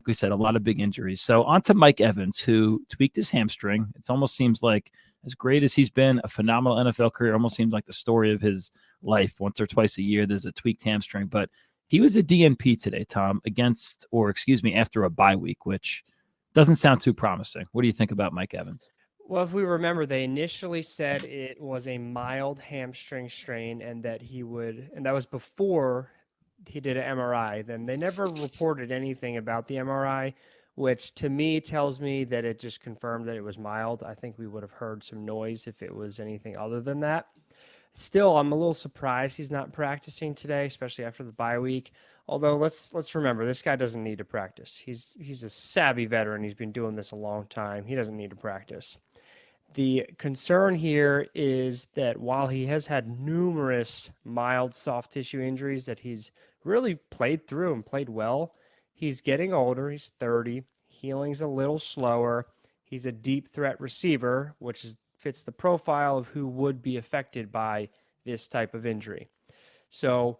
we said, a lot of big injuries. So on to Mike Evans, who tweaked his hamstring. It almost seems like, as great as he's been, a phenomenal NFL career, almost seems like the story of his life. Once or twice a year, there's a tweaked hamstring. But he was a DNP today, Tom, after a bye week, which doesn't sound too promising. What do you think about Mike Evans? Well, if we remember, they initially said it was a mild hamstring strain and that that was before he did an MRI. Then they never reported anything about the MRI, which to me tells me that it just confirmed that it was mild. I think we would have heard some noise if it was anything other than that. Still, I'm a little surprised he's not practicing today, especially after the bye week. Although let's remember, this guy doesn't need to practice. He's a savvy veteran. He's been doing this a long time. He doesn't need to practice. The concern here is that while he has had numerous mild soft tissue injuries that he's really played through and played well, he's getting older. He's 30. Healing's a little slower. He's a deep threat receiver, which fits the profile of who would be affected by this type of injury. So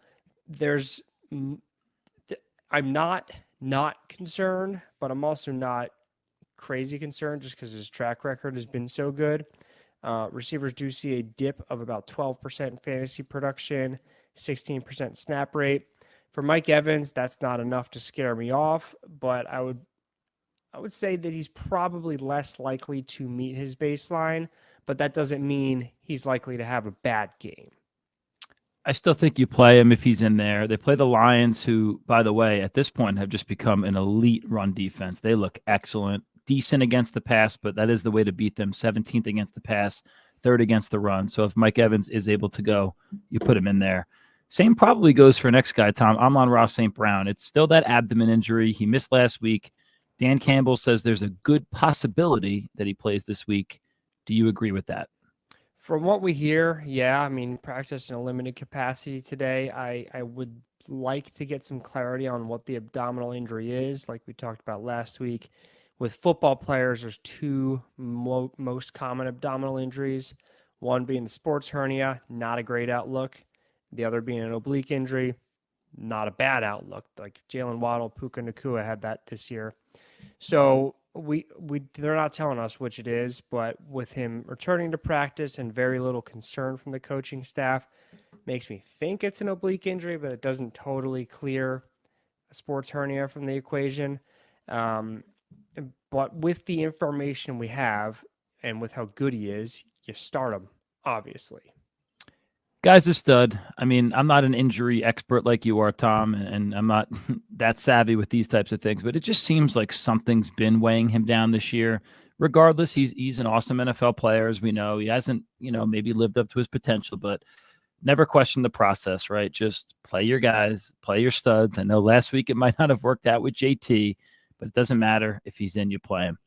I'm not concerned, but I'm also not crazy concerned just because his track record has been so good. Receivers do see a dip of about 12% in fantasy production, 16% snap rate. For Mike Evans, that's not enough to scare me off, but I would say that he's probably less likely to meet his baseline, but that doesn't mean he's likely to have a bad game. I still think you play him if he's in there. They play the Lions, who, by the way, at this point have just become an elite run defense. They look excellent, decent against the pass, but that is the way to beat them. 17th against the pass, 3rd against the run. So if Mike Evans is able to go, you put him in there. Same probably goes for next guy, Tom, Amon-Ra St. Brown. It's still that abdomen injury. He missed last week. Dan Campbell says there's a good possibility that he plays this week. Do you agree with that? From what we hear, yeah. I mean, practice in a limited capacity today. I would like to get some clarity on what the abdominal injury is, like we talked about last week. With football players, there's two most common abdominal injuries. One being the sports hernia, not a great outlook. The other being an oblique injury, not a bad outlook. Like Jalen Waddle, Puka Nacua had that this year. So they're not telling us which it is, but with him returning to practice and very little concern from the coaching staff, makes me think it's an oblique injury, but it doesn't totally clear a sports hernia from the equation. But with the information we have and with how good he is, you start him, obviously. Guy's a stud. I mean, I'm not an injury expert like you are, Tom, and I'm not that savvy with these types of things, but it just seems like something's been weighing him down this year. Regardless, he's an awesome NFL player, as we know. He hasn't, maybe lived up to his potential, but never question the process, right? Just play your guys, play your studs. I know last week it might not have worked out with JT, but it doesn't matter. If he's in, you play him.